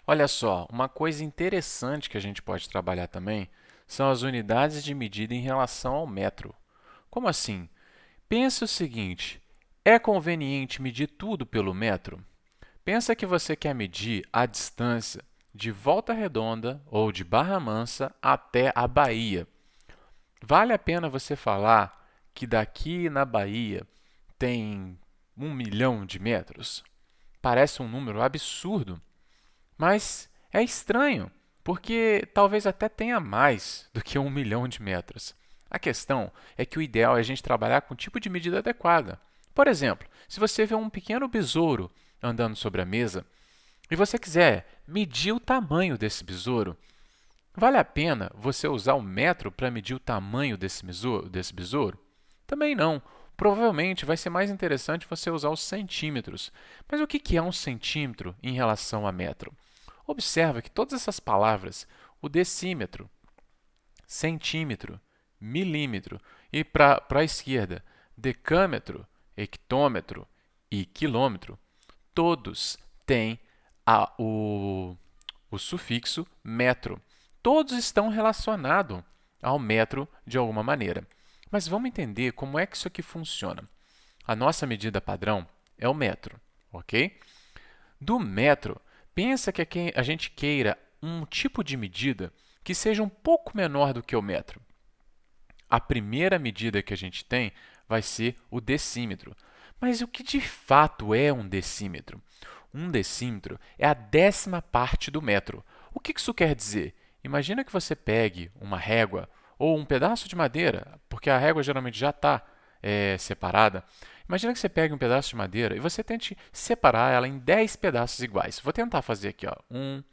Olha só, uma coisa interessante que a gente pode trabalhar também são as unidades de medida em relação ao metro. Como assim? Pensa o seguinte, é conveniente medir tudo pelo metro? Pensa que você quer medir a distância de Volta Redonda ou de Barra Mansa até a Bahia. Vale a pena você falar que daqui na Bahia tem 1 milhão de metros? Parece um número absurdo, mas é estranho, porque talvez até tenha mais do que 1 milhão de metros. A questão é que o ideal é a gente trabalhar com o tipo de medida adequada. Por exemplo, se você vê um pequeno besouro andando sobre a mesa e você quiser medir o tamanho desse besouro, vale a pena você usar o metro para medir o tamanho desse besouro? Também não. Provavelmente vai ser mais interessante você usar os centímetros. Mas o que é um centímetro em relação a metro? Observa que todas essas palavras, o decímetro, centímetro, milímetro e para a esquerda, decâmetro, hectômetro e quilômetro, todos têm o sufixo metro. Todos estão relacionados ao metro de alguma maneira. Mas vamos entender como é que isso aqui funciona. A nossa medida padrão é o metro, ok? Do metro, pensa que a gente queira um tipo de medida que seja um pouco menor do que o metro. A primeira medida que a gente tem vai ser o decímetro. Mas o que de fato é um decímetro? Um decímetro é a 10ª parte do metro. O que isso quer dizer? Imagina que você pegue uma régua ou um pedaço de madeira, porque a régua geralmente já está separada. Imagina que você pegue um pedaço de madeira e você tente separar ela em 10 pedaços iguais. Vou tentar fazer aqui, ó. 1,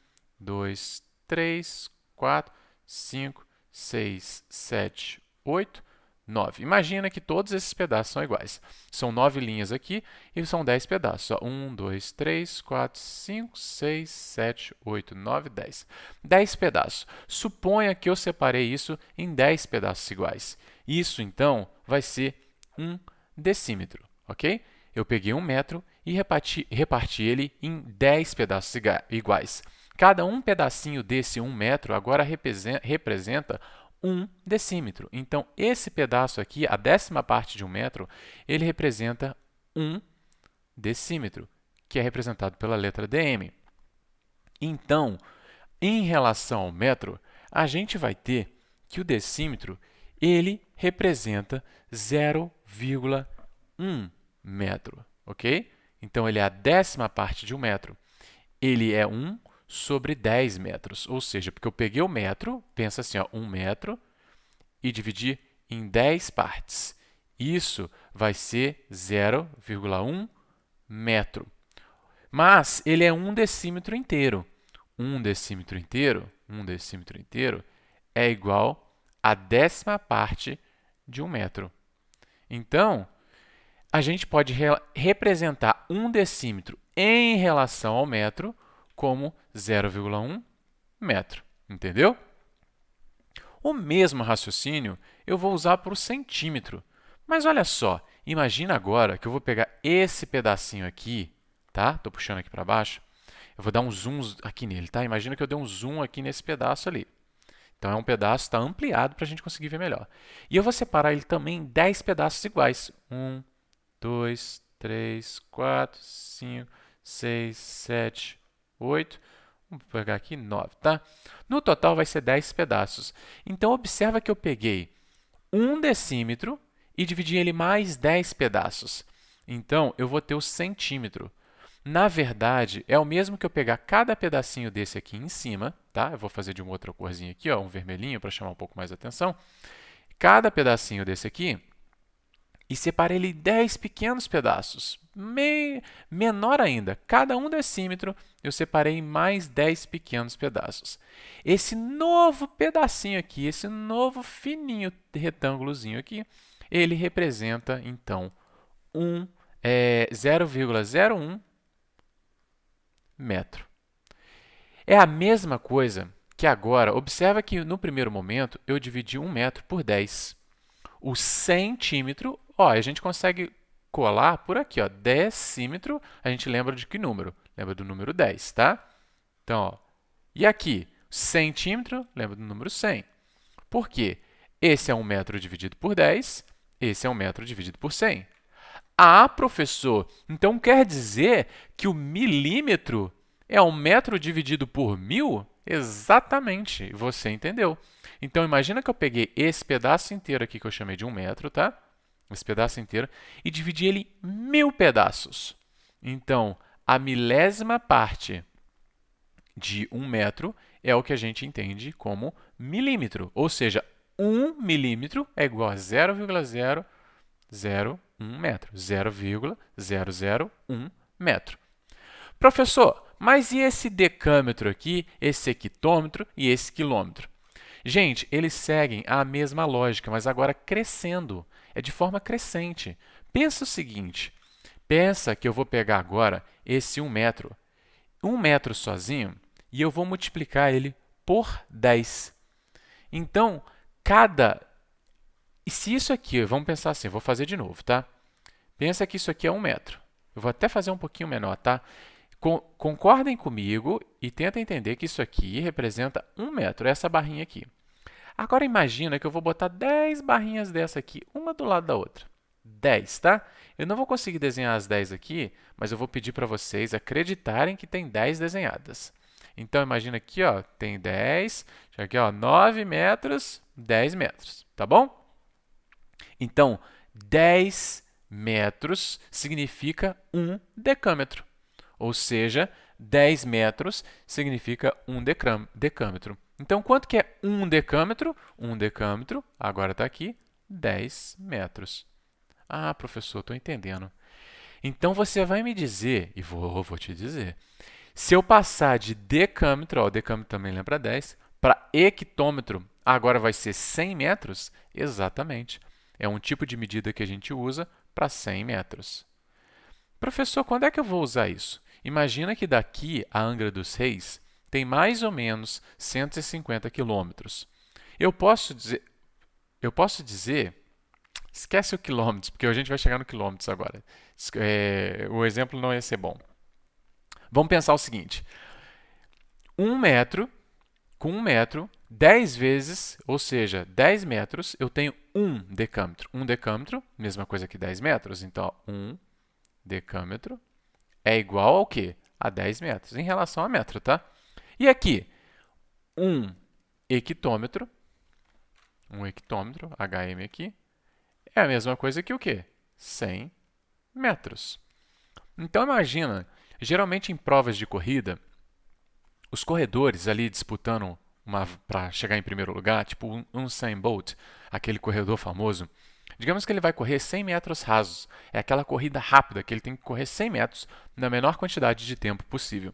2, 3, 4, 5, 6, 7, 8, 9. Imagina que todos esses pedaços são iguais. São 9 linhas aqui e são 10 pedaços. Ó. 1, 2, 3, 4, 5, 6, 7, 8, 9, 10. 10 pedaços. Suponha que eu separei isso em 10 pedaços iguais. Isso, então, vai ser um decímetro, ok? Eu peguei um metro e reparti ele em 10 pedaços iguais. Cada um pedacinho desse 1 metro agora representa 1 decímetro. Então, esse pedaço aqui, a 10ª parte de 1 metro, ele representa 1 decímetro, que é representado pela letra dm. Então, em relação ao metro, a gente vai ter que o decímetro ele representa 0,1 metro, ok? Então, ele é a 10ª parte de 1 metro. Ele é 1 sobre 10 metros, ou seja, porque eu peguei o metro, pensa assim, ó, 1 metro, e dividi em 10 partes. Isso vai ser 0,1 metro. Mas ele é 1 decímetro inteiro. 1 decímetro inteiro é igual à 10ª parte de 1 metro. Então, a gente pode representar 1 decímetro em relação ao metro como 0,1 metro. Entendeu? O mesmo raciocínio eu vou usar para o centímetro. Mas olha só, imagina agora que eu vou pegar esse pedacinho aqui, tá? Estou puxando aqui para baixo. Eu vou dar um zoom aqui nele, tá? Imagina que eu dei um zoom aqui nesse pedaço ali. Então, é um pedaço, está ampliado para a gente conseguir ver melhor. E eu vou separar ele também em 10 pedaços iguais. 1, 2, 3, 4, 5, 6, 7, 8. Vamos pegar aqui 9, tá? No total vai ser 10 pedaços. Então, observa que eu peguei 1 decímetro e dividi ele mais 10 pedaços. Então, eu vou ter o centímetro. Na verdade, é o mesmo que eu pegar cada pedacinho desse aqui em cima, tá? Eu vou fazer de uma outra corzinha aqui, ó, um vermelhinho para chamar um pouco mais a atenção. Cada pedacinho desse aqui e separei ele em 10 pequenos pedaços. Menor ainda, cada 1 decímetro eu separei em mais 10 pequenos pedaços. Esse novo pedacinho aqui, esse novo fininho retângulozinho aqui, ele representa, então, 0,01 metro. É a mesma coisa que agora, observa que no primeiro momento eu dividi 1 metro por 10. O centímetro, ó, a gente consegue colar por aqui, ó, decímetro, a gente lembra de que número? Lembra do número 10, tá? Então, ó, E aqui, centímetro, lembra do número 100. Por quê? Esse é 1 metro dividido por 10, esse é 1 metro dividido por 100. Ah, professor, então quer dizer que o milímetro é 1 metro dividido por 1000? Exatamente, você entendeu. Então, imagina que eu peguei esse pedaço inteiro aqui que eu chamei de 1 metro, tá? Esse pedaço inteiro, e dividi ele em 1000 pedaços. Então, a milésima parte de 1 metro é o que a gente entende como milímetro. Ou seja, 1 milímetro é igual a 0,001 metro. 0,001 metro. Professor, mas e esse decâmetro aqui, esse hectômetro e esse quilômetro? Gente, eles seguem a mesma lógica, mas agora crescendo. É de forma crescente. Pensa o seguinte, pensa que eu vou pegar agora esse 1 metro. 1 metro sozinho, e eu vou multiplicar ele por 10. Então, E se isso aqui, vamos pensar assim, eu vou fazer de novo, tá? Pensa que isso aqui é 1 metro. Eu vou até fazer um pouquinho menor, tá? Concordem comigo e tentem entender que isso aqui representa 1 metro, essa barrinha aqui. Agora imagina que eu vou botar 10 barrinhas dessa aqui, uma do lado da outra. 10, tá? Eu não vou conseguir desenhar as 10 aqui, mas eu vou pedir para vocês acreditarem que tem 10 desenhadas. Então, imagina aqui, ó, tem 10, aqui, ó, 9 metros, 10 metros, tá bom? Então, 10 metros significa 1 decâmetro, ou seja, 10 metros significa 1 decâmetro. Então, quanto que é 1 decâmetro? 1 decâmetro, agora está aqui, 10 metros. Ah, professor, estou entendendo. Então, você vai me dizer, e vou te dizer, se eu passar de decâmetro, ó, decâmetro também lembra 10, para hectômetro, agora vai ser 100 metros? Exatamente. É um tipo de medida que a gente usa para 100 metros. Professor, quando é que eu vou usar isso? Imagina que daqui a Angra dos Reis tem mais ou menos 150 quilômetros. Eu posso dizer, esquece o quilômetros, porque a gente vai chegar no quilômetros agora. O exemplo não ia ser bom. Vamos pensar o seguinte, 1 metro, com 1 metro, 10 vezes, ou seja, 10 metros, eu tenho 1 decâmetro. 1 decâmetro, mesma coisa que 10 metros, então 1 decâmetro é igual ao quê? A 10 metros, em relação a metro, tá? E aqui, 1 hectômetro, HM aqui, é a mesma coisa que o quê? 100 metros. Então, imagina, geralmente em provas de corrida, os corredores ali disputando para chegar em primeiro lugar, tipo um Usain Bolt, aquele corredor famoso, digamos que ele vai correr 100 metros rasos. É aquela corrida rápida que ele tem que correr 100 metros na menor quantidade de tempo possível.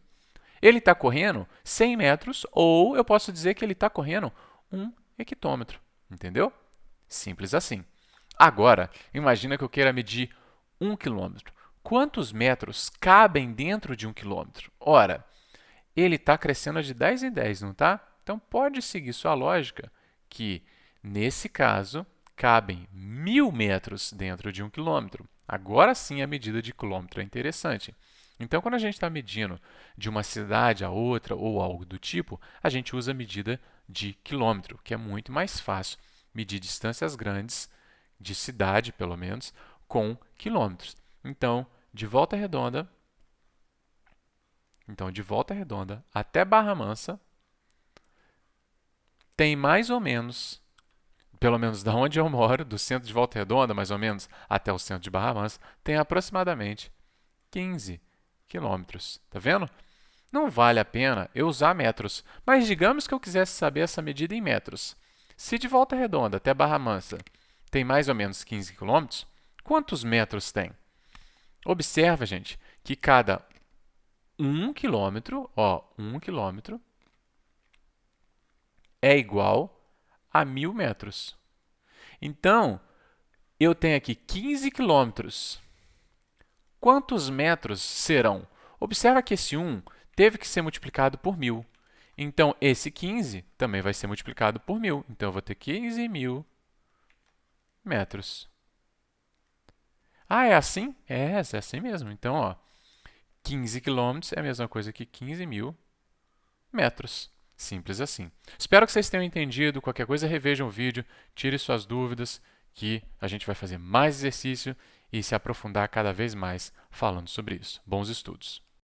Ele está correndo 100 metros ou eu posso dizer que ele está correndo 1 hectômetro. Entendeu? Simples assim. Agora, imagina que eu queira medir 1 quilômetro. Quantos metros cabem dentro de 1 quilômetro? Ora, ele está crescendo de 10 em 10, não está? Então, pode seguir sua lógica que, nesse caso, cabem 1000 metros dentro de 1 quilômetro. Agora sim a medida de quilômetro é interessante. Então, quando a gente está medindo de uma cidade a outra ou algo do tipo, a gente usa a medida de quilômetro, que é muito mais fácil medir distâncias grandes, de cidade pelo menos, com quilômetros. Então, de Volta Redonda até Barra Mansa, tem mais ou menos, pelo menos da onde eu moro, do centro de Volta Redonda, mais ou menos, até o centro de Barra Mansa, tem aproximadamente 15 quilômetros. Tá vendo? Não vale a pena eu usar metros, mas digamos que eu quisesse saber essa medida em metros. Se de Volta Redonda até Barra Mansa tem mais ou menos 15 quilômetros, quantos metros tem? Observa, gente, que cada 1 quilômetro, 1 quilômetro é igual a 1000 metros. Então, eu tenho aqui 15 quilômetros. Quantos metros serão? Observa que esse 1 teve que ser multiplicado por 1000. Então, esse 15 também vai ser multiplicado por 1000. Então, eu vou ter 15.000 metros. Ah, é assim? É assim mesmo. Então, 15 quilômetros é a mesma coisa que 15.000 metros. Simples assim. Espero que vocês tenham entendido. Qualquer coisa, revejam o vídeo, tire suas dúvidas, que a gente vai fazer mais exercício e se aprofundar cada vez mais falando sobre isso. Bons estudos!